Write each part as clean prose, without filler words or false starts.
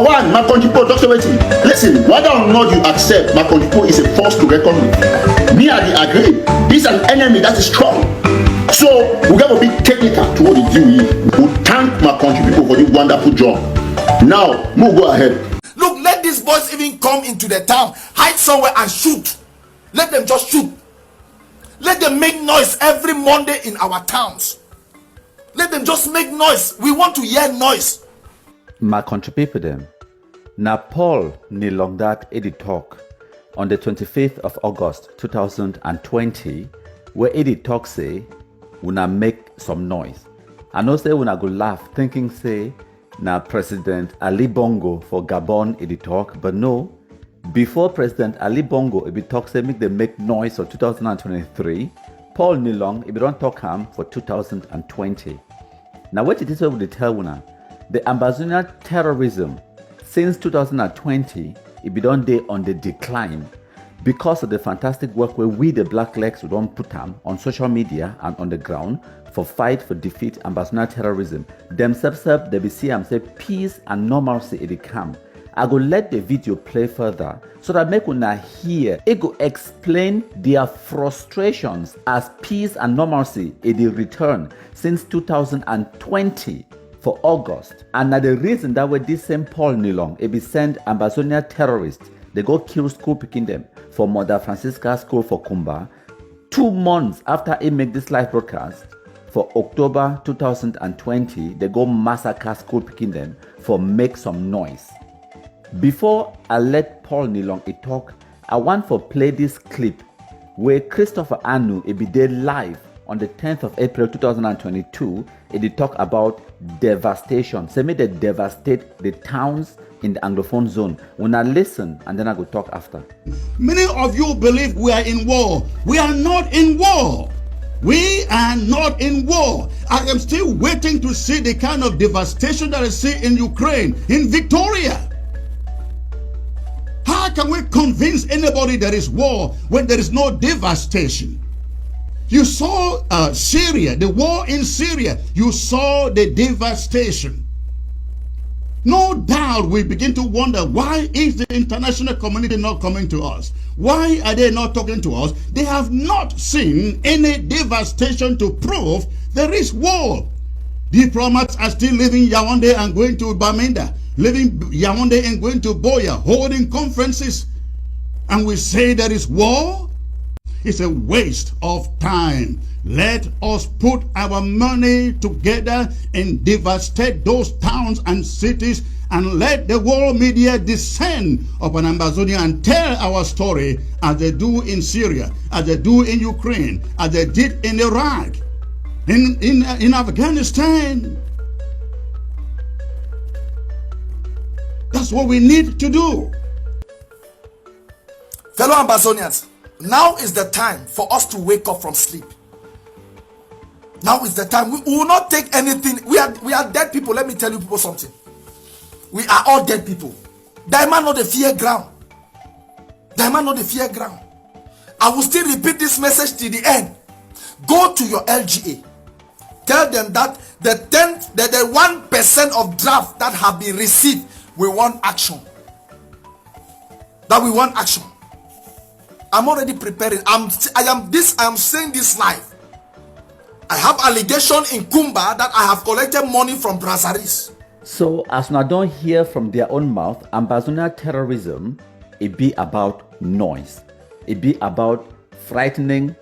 one, my country talk waiting. Listen, whether or not you accept my country is a force to reckon with. Me and I agree. This is an enemy that is strong. So we gotta be technical to what they do. We thank my country people for this wonderful job. Now, we'll go ahead. Look, let these boys even come into the town, hide somewhere and shoot. Let them just shoot. Let them make noise every Monday in our towns. Let them just make noise. We want to hear noise. My country people them. Now Paul Nilong that edit talk on the 25th of August 2020, where edit talk say, "Una make some noise." I know say una go laugh, thinking say, "Na President Ali Bongo for Gabon edit talk," but no. Before President Ali Bongo edit talk say make them make noise for 2023, Paul Nilong edit don't talk him for 2020. Now what it is what we tell una, the Ambazonia terrorism since 2020, it be done day on the decline because of the fantastic work where we the Black Legs we don't put them on social media and on the ground for fight for defeat Ambazonia terrorism. Themselves they be see and say peace and normalcy in the camp. I go let the video play further so that make una hear. It go explain their frustrations as peace and normalcy in the return since 2020 for August. And now the reason that way this same Paul Nilong it be send Ambazonia terrorists, they go kill school picking them for Mother Francisca School for Kumba 2 months after he make this live broadcast. For October 2020, they go massacre school picking them for make some noise. Before I let Paul Nilong talk, I want to play this clip where Christopher Anu be there live on the 10th of April 2022. It talk about devastation. Say me they devastate the towns in the Anglophone zone. When I listen and then I go talk after. Many of you believe we are in war. We are not in war. We are not in war. I am still waiting to see the kind of devastation that I see in Ukraine, in Victoria. How can we convince anybody there is war when there is no devastation? You saw Syria, the war in Syria. You saw the devastation. No doubt we begin to wonder, why is the international community not coming to us? Why are they not talking to us? They have not seen any devastation to prove there is war. Diplomats are still leaving Yaoundé and going to Bamenda, leaving Yaoundé and going to Boya, holding conferences. And we say there is war? It's a waste of time. Let us put our money together and devastate those towns and cities, and let the world media descend upon Ambazonia and tell our story as they do in Syria, as they do in Ukraine, as they did in Iraq, in Afghanistan. That's what we need to do. Fellow Ambazonians, now is the time for us to wake up from sleep. Now is the time. We will not take anything. We are dead people. Let me tell you people something. We are all dead people. Diamond not the fear ground. Diamond not the fear ground. I will still repeat this message to the end. Go to your LGA. Tell them that the 1% of draft that have been received, we want action. That we want action. I'm already preparing. I am saying this live. I have allegation in Nkunda that I have collected money from Brazzaville. So as I don't hear from their own mouth, Ambazonia terrorism, it be about noise. It be about threatening,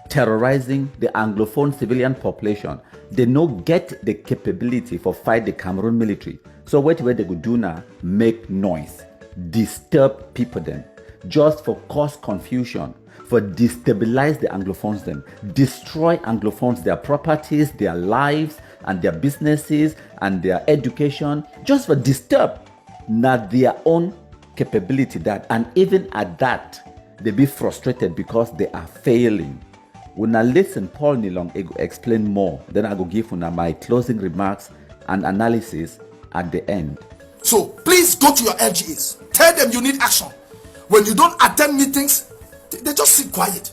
terrorizing the Anglophone civilian population. They no get the capability for fight the Cameroon military. So what they could do now, make noise, disturb people then, just for cause confusion, for destabilize the Anglophones them, destroy Anglophones, their properties, their lives, and their businesses, and their education, just for disturb not their own capability that, and even at that, they be frustrated because they are failing. When I listen, Paul Nilong I go explain more, then I go give my closing remarks and analysis at the end. So please go to your LGAs. Tell them you need action. When you don't attend meetings, they just sit quiet.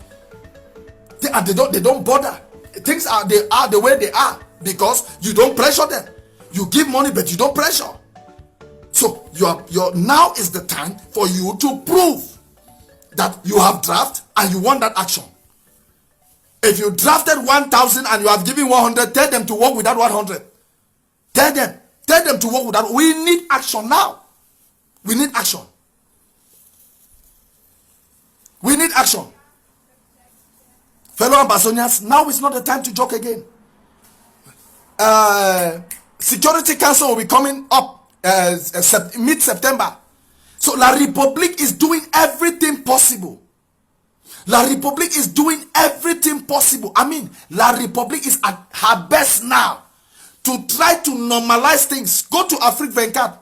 They don't bother. Things are the way they are because you don't pressure them. You give money, but you don't pressure. So now is the time for you to prove that you have draft and you want that action. If you drafted 1,000 and you have given 100, tell them to work with that 100. Tell them to work with that. We need action now. We need action. We need action. Fellow Ambazonians, now is not the time to joke again. Security Council will be coming up mid-September. So La Republique is doing everything possible. La Republique is doing everything possible. I mean, La Republique is at her best now to try to normalize things. Go to Afrique 24.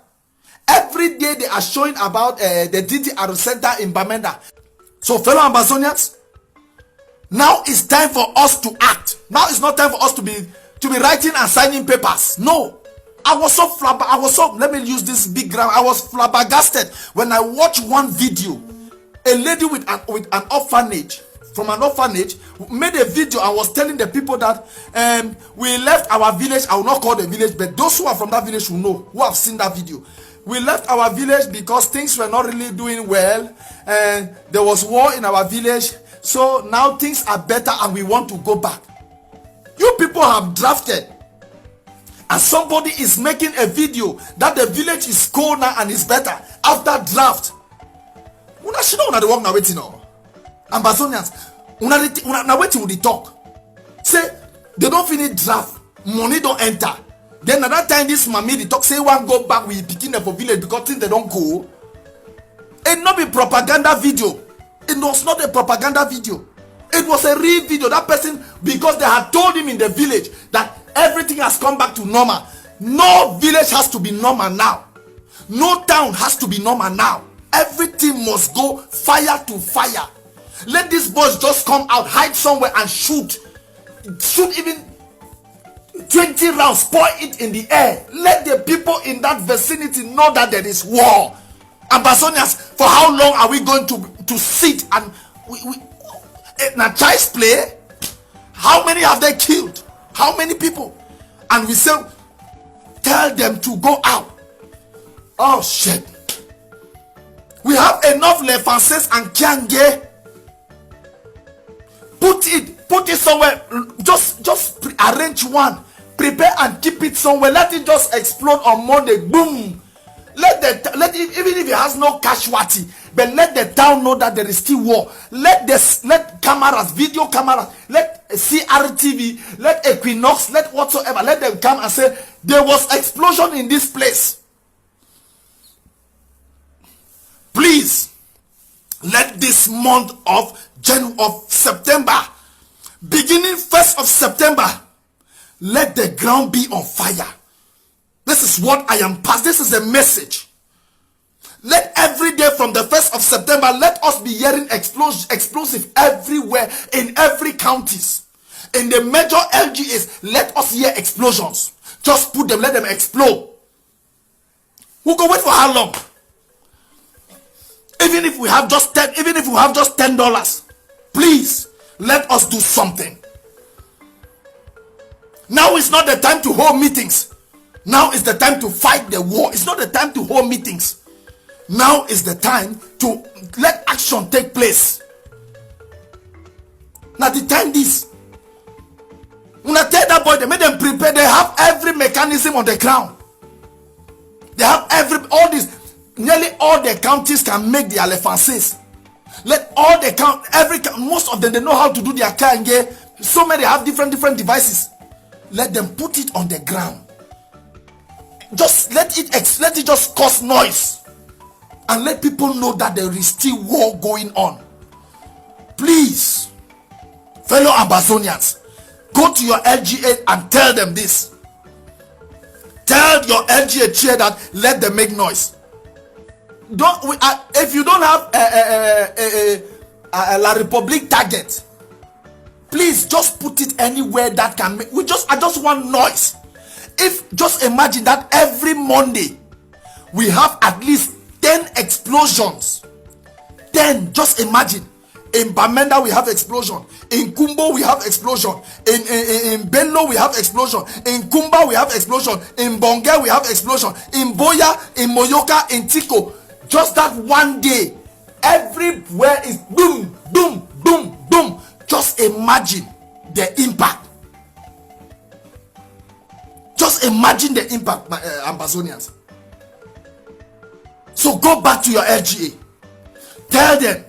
Every day they are showing about the DDR Center in Bamenda. So fellow Ambazonians, now it's time for us to act. Now it's not time for us to be writing and signing papers. No. I was so let me use this big ground. I was flabbergasted when I watched one video. A lady with an orphanage, from an orphanage, made a video and was telling the people that we left our village. I will not call the village, but those who are from that village will know, who have seen that video. We left our village because things were not really doing well, and there was war in our village. So now things are better and we want to go back. You people have drafted, and somebody is making a video that the village is cold now and is better after draft. Una should know the work now waiting now. Ambazonians, una waiting with the talk. Say they don't finish draft, money don't enter. Then at that time this mommy the talk say one go back with picking for village because things they don't go. It not be propaganda video. It was not a propaganda video. It was a real video. That person, because they had told him in the village that everything has come back to normal. No village has to be normal now. No town has to be normal now. Everything must go fire to fire. Let these boys just come out, hide somewhere and shoot even 20 rounds, pour it in the air. Let the people in that vicinity know that there is war. Ambazonians, for how long are we going to sit and now child's play? How many have they killed? How many people? And we say, tell them to go out. Oh shit. We have enough Lefances and Kiange. Put it somewhere. Just arrange one. Prepare and keep it somewhere. Let it just explode on Monday. Boom. Let it, even if it has no casualty, but let the town know that there is still war. Let cameras, video cameras, let CRTV, let Equinox, let whatsoever, let them come and say there was explosion in this place. Please, let this month of September, beginning 1st of September, let the ground be on fire. This is what I am past. This is a message. Let every day from the 1st of September, let us be hearing explosive everywhere in every counties. In the major LGAs, let us hear explosions. Just put them, let them explode. We'll go wait for how long? Even if we have just $10, please let us do something. Now is not the time to hold meetings. Now is the time to fight the war. It's not the time to hold meetings. Now is the time to let action take place. Now the time this. When I tell that boy, they made them prepare. They have every mechanism on the ground. They have nearly all the counties can make their Lefances. Let all the most of them, they know how to do their Kange. So many have different devices. Let them put it on the ground. Just let it just cause noise and let people know that there is still war going on. Please, fellow Ambazonians, go to your LGA and tell them this. Tell your LGA chair that let them make noise. If you don't have a La Republique target, please just put it anywhere that can make. I just want noise. If just imagine that every Monday we have at least 10 explosions. 10, just imagine In Bamenda, we have explosion. In Kumbo, we have explosion. In Benlo, we have explosion. In Kumba, we have explosion. In Bonge, we have explosion. In Boya, in Moyoka, in Tiko. Just that one day, everywhere is boom, boom, boom, boom. Just imagine the impact. Just imagine the impact, Ambazonians. So go back to your LGA. Tell them.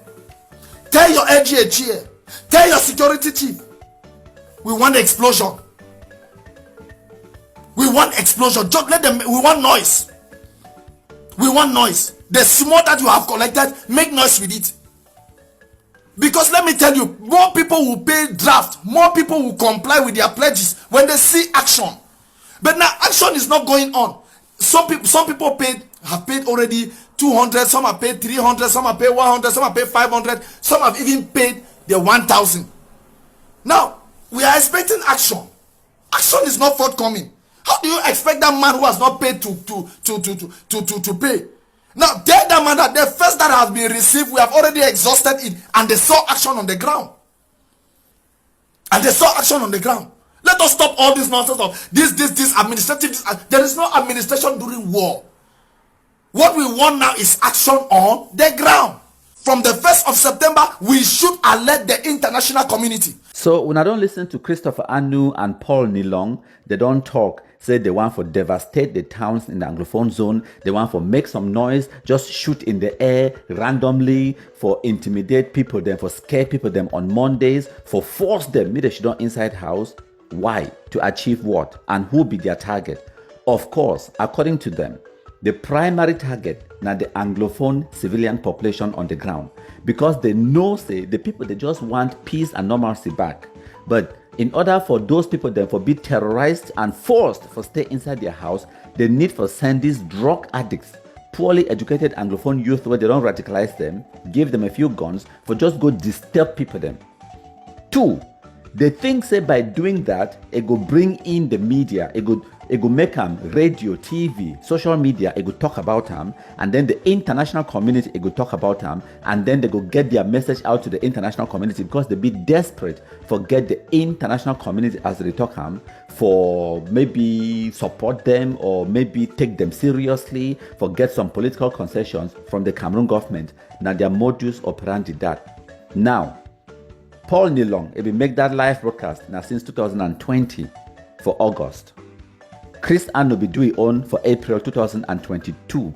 Tell your LGA chair. Tell your security chief. We want explosion. We want explosion. Just let them. We want noise. We want noise. The smoke that you have collected, make noise with it. Because let me tell you, more people will pay draft. More people will comply with their pledges when they see action. But now action is not going on. Some people have paid already 200, some have paid 300, some have paid 100, some have paid 500, some have even paid the 1,000. Now we are expecting action. Action is not forthcoming. How do you expect that man who has not paid to pay? Now tell that man that the first that has been received, we have already exhausted it, and they saw action on the ground. And they saw action on the ground. Let us stop all this nonsense of this administrative. There is no administration during war. What we want now is action on the ground. From the 1st of September, we should alert the international community. So when I don't listen to Christopher Anu and Paul Nilong, they don't talk. Say they want for devastate the towns in the Anglophone zone. They want for make some noise, just shoot in the air randomly, for intimidate people, then for scare people them on Mondays, for force them, maybe they should not inside house. Why? To achieve what? And who be their target? Of course, according to them, the primary target now the Anglophone civilian population on the ground, because they know say the people they just want peace and normalcy back. But in order for those people then for be terrorized and forced for stay inside their house, they need for send these drug addicts, poorly educated Anglophone youth where they don't radicalize them, give them a few guns for just go disturb people them. 2, they think say by doing that it go bring in the media, it go make them radio, TV, social media, it go talk about them, and then the international community it go talk about them, and then they go get their message out to the international community, because they be desperate for get the international community as they talk them for maybe support them or maybe take them seriously, for get some political concessions from the Cameroon government. Now their modus operandi that. Now Paul Nilong, if we make that live broadcast now since 2020 for August. Chris Anu be doing on for April 2022.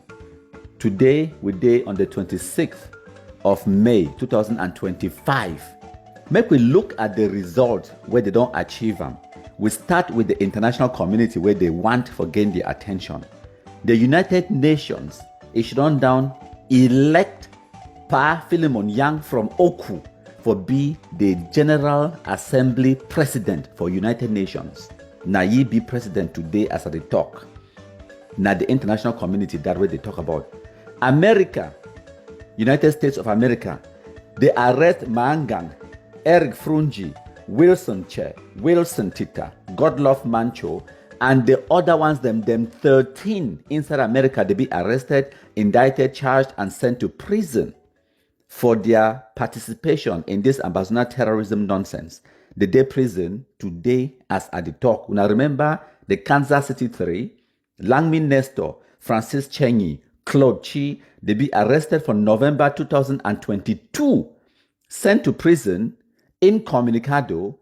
Today we day on the 26th of May 2025. Make we look at the results where they don't achieve them. We start with the international community where they want for gain their attention. The United Nations is run down elect Pa Philemon Yang from Oku for be the General Assembly President for United Nations. Now ye be president today as they talk. Now the international community that way they talk about. America, United States of America, they arrest Mangang, Eric Frungi, Wilson Che, Wilson Tita, Godlove Mancho, and the other ones, them 13 inside America, they be arrested, indicted, charged, and sent to prison for their participation in this Ambazonia terrorism nonsense. The day prison today as at the talk. Now remember the Kansas City 3, Langmin Nestor, Francis Chenyi, Claude Chi, they be arrested for November 2022, sent to prison incommunicado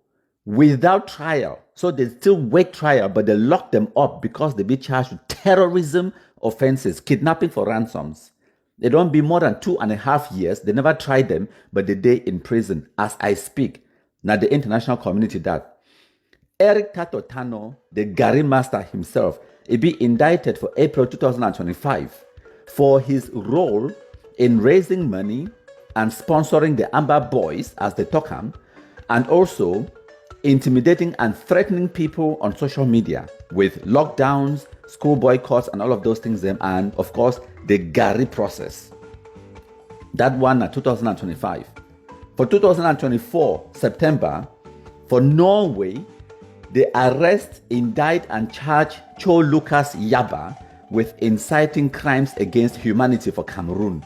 without trial. So they still wait trial, but they lock them up because they be charged with terrorism offenses, kidnapping for ransoms. They don't be more than 2.5 years. They never tried them, but they day in prison as I speak. Now the international community that. Eric Tato Tano, the Gary Master himself, he be indicted for April 2025 for his role in raising money and sponsoring the Amber Boys, as they talk them, and also intimidating and threatening people on social media with lockdowns, school boycotts, and all of those things, and of course the Gary process. That one at 2025. For 2024, September, for Norway, they arrest, indict, and charge Cho Lucas Yaba with inciting crimes against humanity for Cameroon.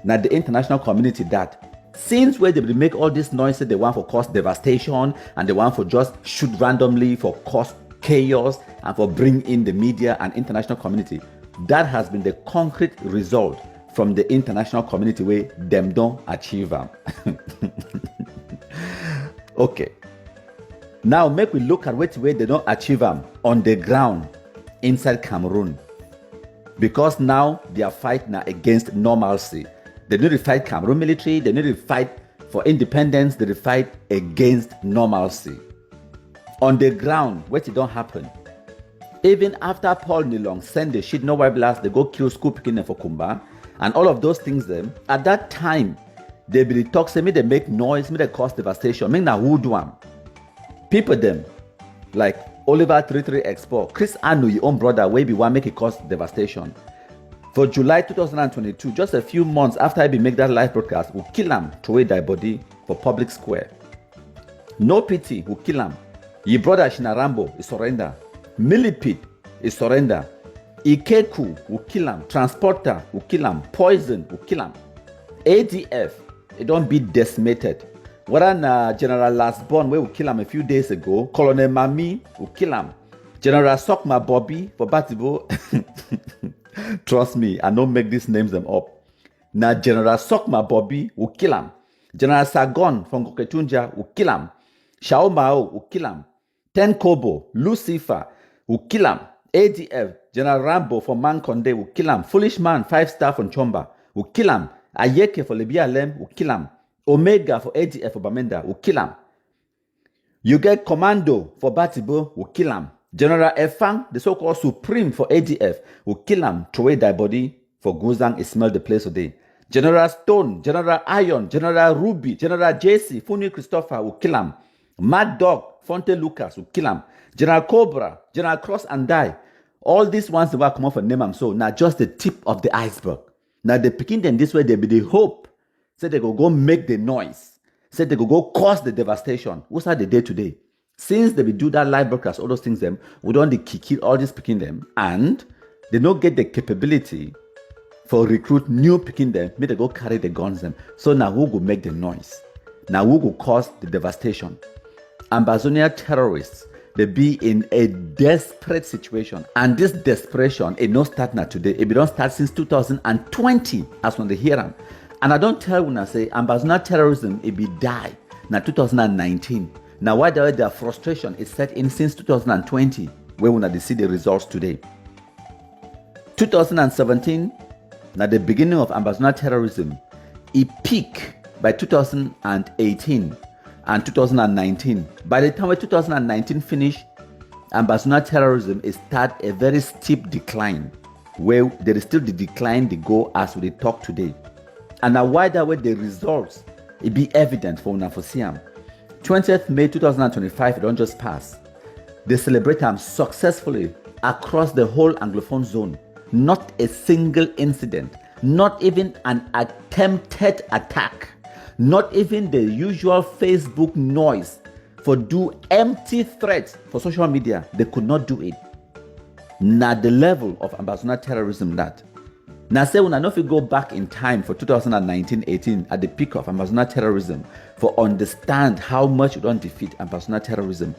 Now the international community that Since where they will make all this noise, they want for cause devastation and they want for just shoot randomly for cause chaos and for bring in the media and international community. That has been the concrete result from the international community where them don't achieve them. Okay. Now make we look at which way they don't achieve them on the ground inside Cameroon. Because now they are fighting against normalcy. They need to fight Cameroon military, they need to fight for independence, they need to fight against normalcy. On the ground, which it don't happen. Even after Paul Nilong send the shit no white blast, they go kill school picking for Kumba, and all of those things them, at that time, they be talk, say me they make noise, me they cause devastation, me na who do am. People them, like Oliver 33 Expo, Chris Anu, your own brother, way be one make it cause devastation. For July 2022, just a few months after I be make that live broadcast, will kill him, throw away their body for public square. No pity, will kill him. Your brother Shinarambo is surrender. Millipede is surrender. Ikeku will kill him. Transporter will kill him. Poison will kill him. ADF, it don't be decimated. Whether General Lastborn, where we kill him a few days ago, Colonel Mami will kill him. General Sokma Bobby for Batibo. Trust me, I don't make these names them up. Now General Sokma Bobby will kill him. General Sagon from Koketunja will kill him. Shao Mao will kill him. Ten Kobo, Lucifer will kill him. ADF, General Rambo from Mankonde will kill him. Foolish Man, 5-star from Chomba will kill him. Ayeke for Libya Lem will kill him. Omega for ADF for Bamenda will kill him. You get Commando for Batibo will kill him. General Efang, the so-called Supreme for ADF, will kill him, throw away their body for Guzang, smell the place today. General Stone, General Iron, General Ruby, General JC, Funi Christopher will kill him. Mad Dog, Fonte Lucas will kill him. General Cobra, General Cross and Die. All these ones that will come off and name them so. Now just the tip of the iceberg. Now they picking them this way, they be the hope. Say they go make the noise. Say they go cause the devastation. What's that the day today? Since they will do that live broadcast, all those things them, we don't kill all this picking them, and they don't get the capability for recruit new picking them, may they go carry the guns them. So now who will make the noise? Now who will cause the devastation? Ambazonia terrorists, they be in a desperate situation. And this desperation, it don't start now today. It don't start since 2020, as when they hear them. And I don't tell when I say Ambazonia terrorism, it be die now 2019. Now, why their frustration is set in since 2020, where we now see the results today. 2017, now the beginning of Ambazonia terrorism, it peaked by 2018 and 2019. By the time 2019 finished, Ambazonia terrorism is start a very steep decline, where there is still the decline they go as we talk today. And now why that way the results, it be evident for Unafosiam. 20th May 2025, it don't just pass. They celebrate them successfully across the whole Anglophone zone. Not a single incident, not even an attempted attack, not even the usual Facebook noise for do empty threats for social media. They could not do it. Now the level of Ambazonia terrorism that. Now say when I know if you go back in time for 2019-18 at the peak of Ambazonia terrorism for understand how much you don't defeat Ambazonia terrorism.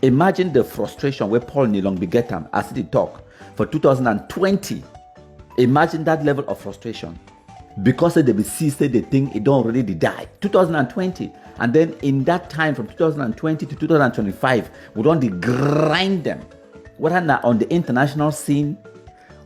Imagine the frustration where Paul Nilong beget him as he talk for 2020. Imagine that level of frustration. Because they will see say they think it don't already die. 2020. And then in that time from 2020 to 2025, we don't grind them. Whether not on the international scene,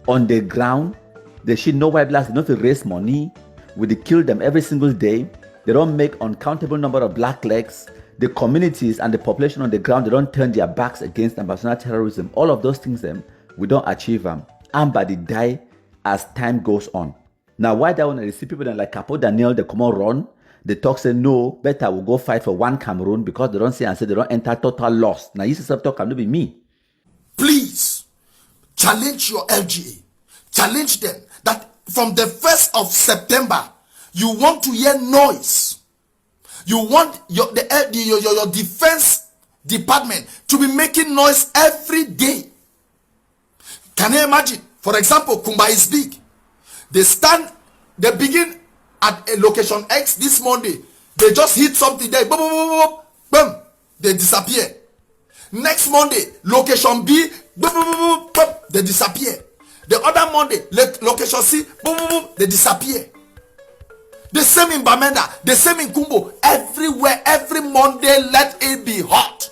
on the ground, they should know why blacks, they don't raise money. We kill them every single day. They don't make uncountable number of black legs. The communities and the population on the ground, they don't turn their backs against Ambazonia terrorism. All of those things, we don't achieve them. And but they die as time goes on. Now, why that when I see people like Capo Daniel, they come on run, they talk say no, better we'll go fight for one Cameroon because they don't say and say they don't enter total loss. Now, this is talk can be me. Please challenge your LGA. Challenge them that from the 1st of September, you want to hear noise. You want your defense department to be making noise every day. Can you imagine? For example, Kumba is big. They begin at a location X this Monday. They just hit something there, boom, boom, boom, boom, boom, they disappear. Next Monday, location B, boom, boom, boom, boom, boom, they disappear. The other Monday, location C, boom, boom, boom, they disappear. The same in Bamenda, the same in Kumbo. Everywhere, every Monday, let it be hot.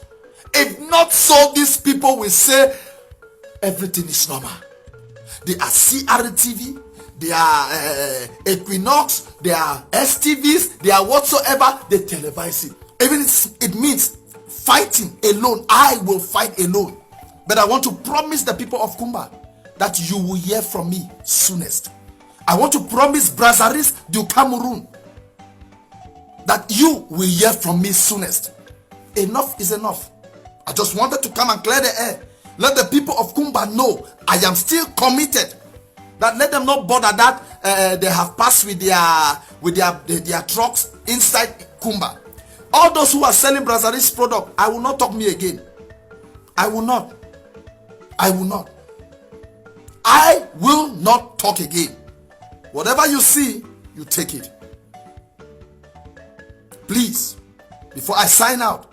If not so, these people will say everything is normal. They are CRTV, they are Equinox, they are STVs, they are whatsoever. They televise it. Even it means fighting alone. I will fight alone. But I want to promise the people of Kumba that you will hear from me soonest. I want to promise Brazzaville, du Cameroon, that you will hear from me soonest. Enough is enough. I just wanted to come and clear the air. Let the people of Kumba know I am still committed. That let them not bother that they have passed with their trucks inside Kumba. All those who are selling Brazzaville's product, I will not talk me again. I will not. I will not. I will not talk again. Whatever you see, you take it. Please, before I sign out,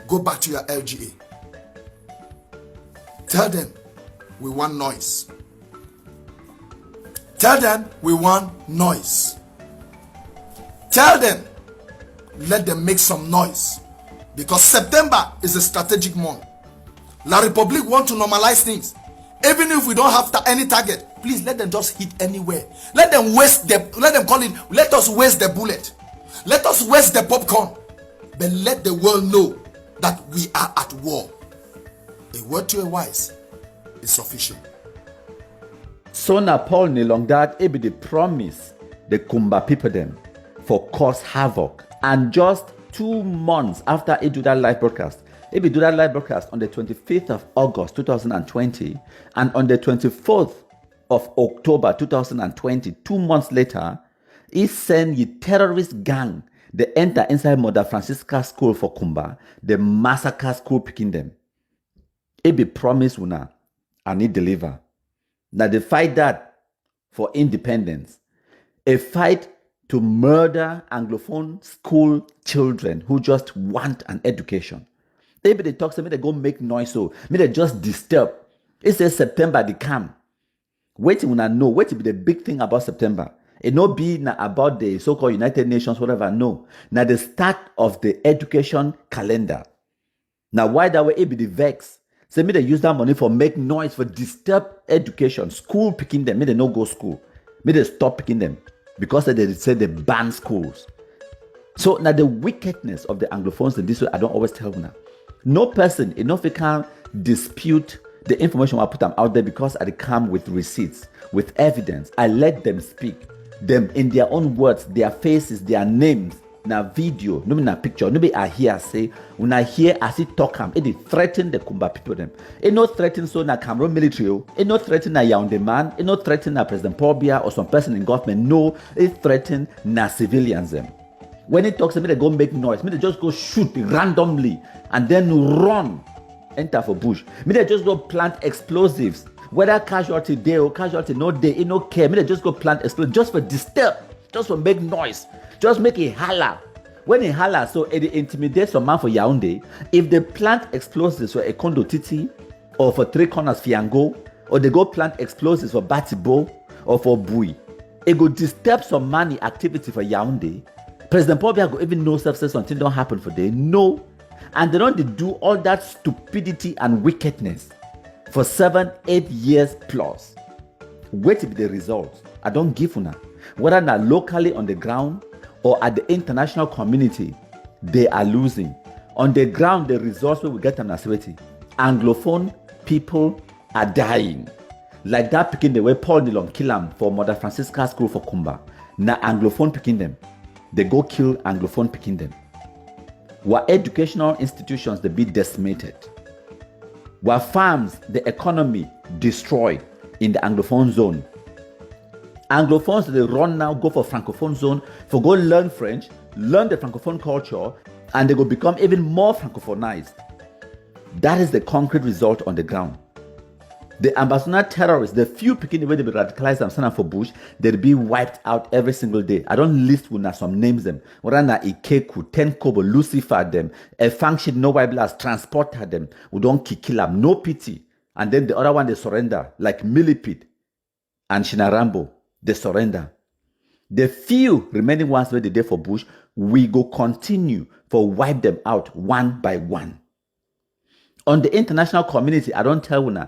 go back to your LGA. Tell them we want noise. Tell them we want noise. Tell them, let them make some noise. Because September is a strategic month. La République want to normalize things. Even if we don't have any target, please let them just hit anywhere. Let them waste let us waste the bullet. Let us waste the popcorn. But let the world know that we are at war. A word to a wise is sufficient. So now Paul Nilong that it be the promise the Kumba people them for cause havoc. And just 2 months after he do that live broadcast, he be do that live broadcast on the 25th of August 2020, and on the 24th of October 2020, 2 months later, he send the terrorist gang, they enter inside Mother Francisca school for Kumba, the massacre school picking them. He be promise una and he deliver. Now they fight that for independence, a fight to murder Anglophone school children who just want an education. Maybe they talk to me, they go make noise, so me they just disturb. It says September they come. Wait when I know, wait to be the big thing about September. It not be about the so-called United Nations, whatever. No. Now the start of the education calendar. Now why that way it be the vex? Say me they use that money for make noise, for disturb education. School picking them, me they no go school. Me they stop picking them. Because they say they ban schools. So now the wickedness of the Anglophones in this way, I don't always tell now. No person enough can dispute the information I put them out there because I come with receipts, with evidence. I let them speak. Them in their own words, their faces, their names, na video, no na picture, no be I hear say, when I hear as it talk it threaten the Kumba people them. It not threaten so na Cameroon military, it not threaten na Yaoundé man, it not threaten na President Paul Biya or some person in government. No, it threaten na civilians them. When it talks to me, they go make noise. Me they just go shoot randomly and then run, enter for bush. Me they just go plant explosives. Whether casualty day or casualty no day, it no care. Me they just go plant explosives just for disturb, just for make noise, just make it holler. When it holler, so it intimidates some man for Yaoundé. If they plant explosives for Ekondo Titi or for Three Corners Fiango, or they go plant explosives for Batibo or for Bui, it go disturb some money activity for Yaoundé. President Paul Biya go even know say something don't happen for them. No. And they don't do all that stupidity and wickedness for 7-8 years plus. Wait to be the results. I don't give una. Whether not locally on the ground or at the international community, they are losing. On the ground, the results we will get on Nasweti. Anglophone people are dying. Like that picking the way Paul Nilong kill them for Mother Francisca School for Kumba. Now Anglophone picking them. They go kill Anglophone picking them. Were educational institutions they be decimated. Were farms, the economy destroyed in the Anglophone zone. Anglophones they run now, go for Francophone zone, for go learn French, learn the Francophone culture, and they will become even more Francophonized. That is the concrete result on the ground. The Ambazonia terrorists, the few people where they be radicalized and stand for Bush, they'll be wiped out every single day. I don't list with some names them. Rana Ikeku, Tenkobo, Lucifer them, a function no Bible has transported them. We don't kill them, no pity. And then the other one they surrender, like Millipede and Shinarambo, they surrender. The few remaining ones where they did for Bush, we go continue for wipe them out one by one. On the international community, I don't tell you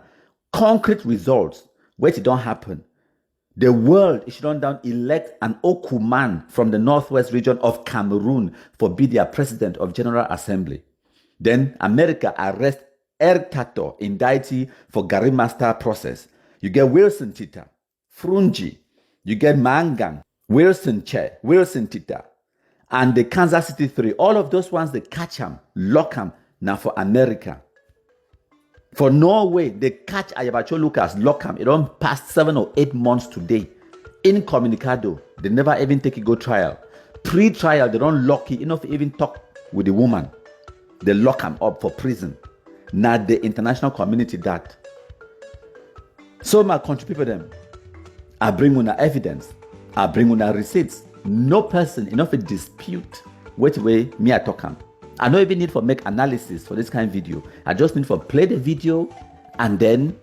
concrete results where it don't happen. The world is shut down, elect an Okuman from the northwest region of Cameroon for be their president of General Assembly. Then America arrest Ertato indictee for Gary Master process. You get Wilson Tita, Frungi, you get Mangang, Wilson Che, Wilson Tita, and the Kansas City 3. All of those ones, they catch them, lock them, now for America. For Norway, they catch Ayabacho Lucas, lock him. It don't pass 7 or 8 months today. Incommunicado, they never even take a go trial. Pre-trial, they don't lock it enough to even talk with the woman. They lock him up for prison. Now the international community that. So my country people them, I bring una evidence, I bring una receipts. No person enough to dispute which way me I talk am. I don't even need for make analysis for this kind of video. I just need for play the video and then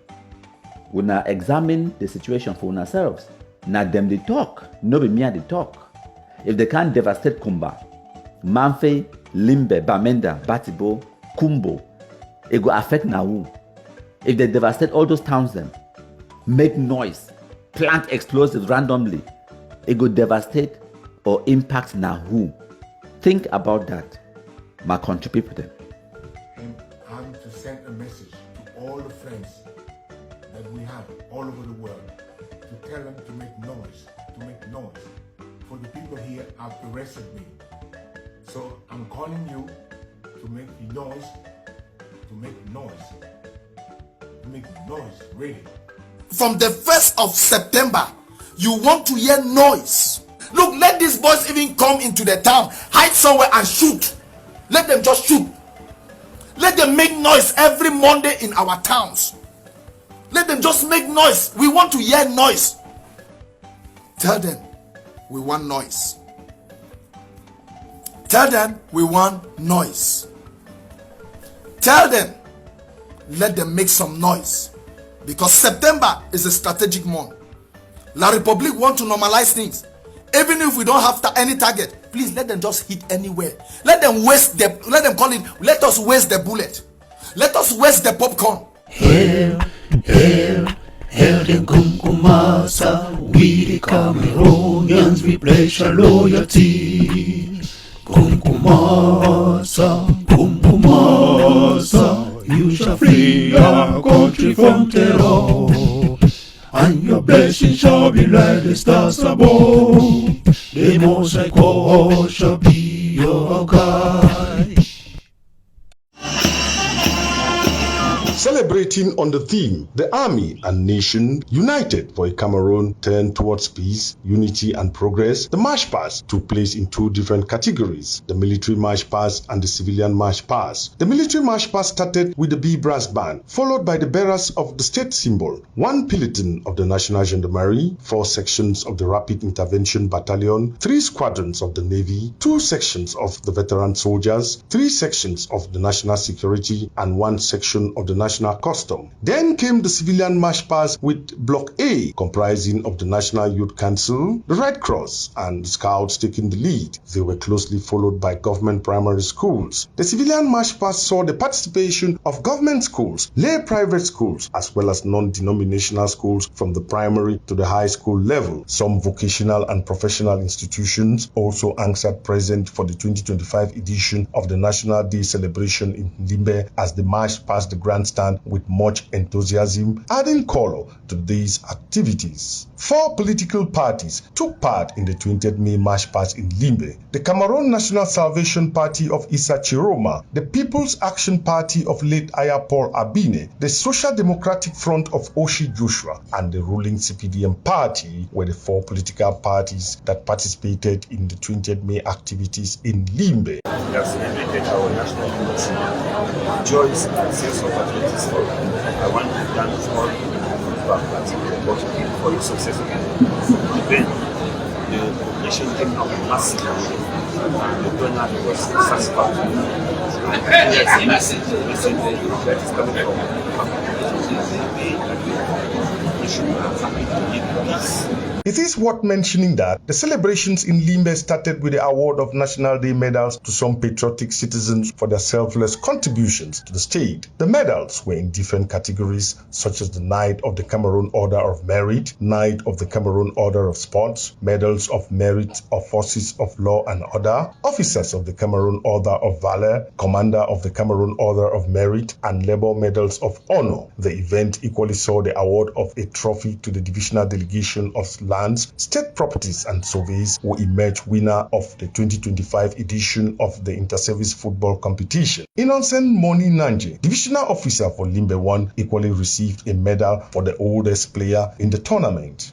una examine the situation for ourselves. Now them they talk, no be me they talk. If they can't devastate Kumba, Manfe, Limbe, Bamenda, Batibo, Kumbo, it go affect Nauru. If they devastate all those towns them, make noise, plant explosives randomly, it go devastate or impact Nauru. Think about that. My country people then. And I'm to send a message to all the friends that we have all over the world to tell them to make noise, For the people here have arrested me. So I'm calling you to make noise, really. From the 1st of September, you want to hear noise. Look, let these boys even come into the town, hide somewhere and shoot. Let them just shoot. Let them make noise every Monday in our towns. Let them just make noise. We want to hear noise. Tell them we want noise. Tell them we want noise. Tell them, let them make some noise. Because September is a strategic month. La Republique want to normalize things. Even if we don't have any target, please let them just hit anywhere. Let them waste the, let them call it, let us waste the bullet. Let us waste the popcorn. Hail, hail, hail the Kumkumasa. We the Cameroonians, we pledge our loyalty. Kumkumasa, Kumkumasa, you shall free our country from terror. And your blessings shall be like the stars above. The Most High God shall be your guide. Celebrating on the theme, the Army and Nation United for a Cameroon turned towards peace, unity and progress, the march past took place in 2 different categories, the military march past and the civilian march past. The military march past started with the B brass band, followed by the bearers of the state symbol, 1 peloton of the National Gendarmerie, 4 sections of the Rapid Intervention Battalion, 3 squadrons of the Navy, 2 sections of the veteran soldiers, 3 sections of the National Security, and 1 section of the National Custom. Then came the civilian march past with Block A, comprising of the National Youth Council, the Red Cross, and the Scouts taking the lead. They were closely followed by government primary schools. The civilian march past saw the participation of government schools, lay private schools, as well as non-denominational schools from the primary to the high school level. Some vocational and professional institutions also answered present for the 2025 edition of the National Day celebration in Limbe as the march passed the grandstand with much enthusiasm, adding color to these activities. 4 political parties took part in the 20th May march past in Limbe: the Cameroon National Salvation Party of Issa Chiroma, the People's Action Party of late Aya Paul Abine, the Social Democratic Front of Oshi Joshua, and the ruling CPDM party were the 4 political parties that participated in the 20th May activities in Limbe. We have celebrated our national unity, joys and sense of patriotism. I want to thank all back that what you did for your success again. Then the population came out massively, and the donor was satisfied. And that's the message that is coming from we should be happy to live in peace. It is worth mentioning that the celebrations in Limbe started with the award of National Day medals to some patriotic citizens for their selfless contributions to the state. The medals were in different categories, such as the Knight of the Cameroon Order of Merit, Knight of the Cameroon Order of Sports, Medals of Merit of Forces of Law and Order, Officers of the Cameroon Order of Valor, Commander of the Cameroon Order of Merit, and Labor Medals of Honor. The event equally saw the award of a trophy to the Divisional Delegation of Lands, State Properties and Surveys, who emerged winner of the 2025 edition of the Inter-Service Football Competition. Innocent Moni Nanje, Divisional Officer for Limbe 1, equally received a medal for the oldest player in the tournament.